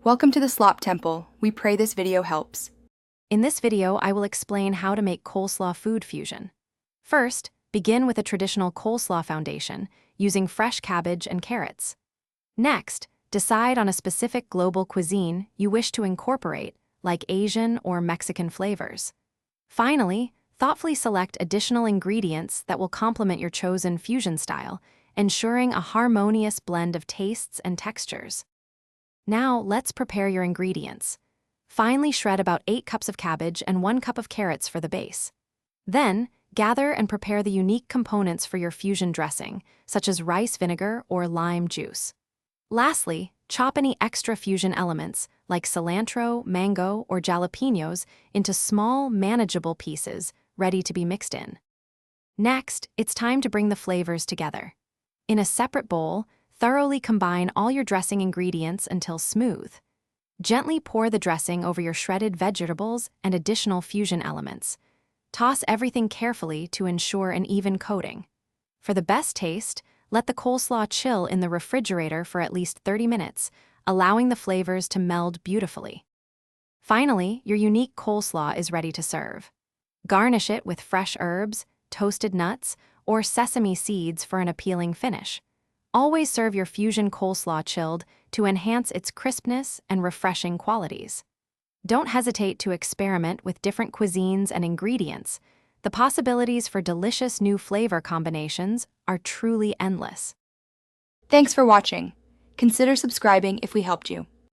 Welcome to the Slop Temple. We pray this video helps. In this video, I will explain how to make coleslaw food fusion. First, begin with a traditional coleslaw foundation using fresh cabbage and carrots. Next, decide on a specific global cuisine you wish to incorporate, like Asian or Mexican flavors. Finally, thoughtfully select additional ingredients that will complement your chosen fusion style, ensuring a harmonious blend of tastes and textures. Now, let's prepare your ingredients. Finely shred about 8 cups of cabbage and 1 cup of carrots for the base. Then, gather and prepare the unique components for your fusion dressing, such as rice vinegar or lime juice. Lastly, chop any extra fusion elements, like cilantro, mango, or jalapenos, into small, manageable pieces, ready to be mixed in. Next, it's time to bring the flavors together. In a separate bowl, thoroughly combine all your dressing ingredients until smooth. Gently pour the dressing over your shredded vegetables and additional fusion elements. Toss everything carefully to ensure an even coating. For the best taste, let the coleslaw chill in the refrigerator for at least 30 minutes, allowing the flavors to meld beautifully. Finally, your unique coleslaw is ready to serve. Garnish it with fresh herbs, toasted nuts, or sesame seeds for an appealing finish. Always serve your fusion coleslaw chilled to enhance its crispness and refreshing qualities. Don't hesitate to experiment with different cuisines and ingredients. The possibilities for delicious new flavor combinations are truly endless. Thanks for watching. Consider subscribing if we helped you.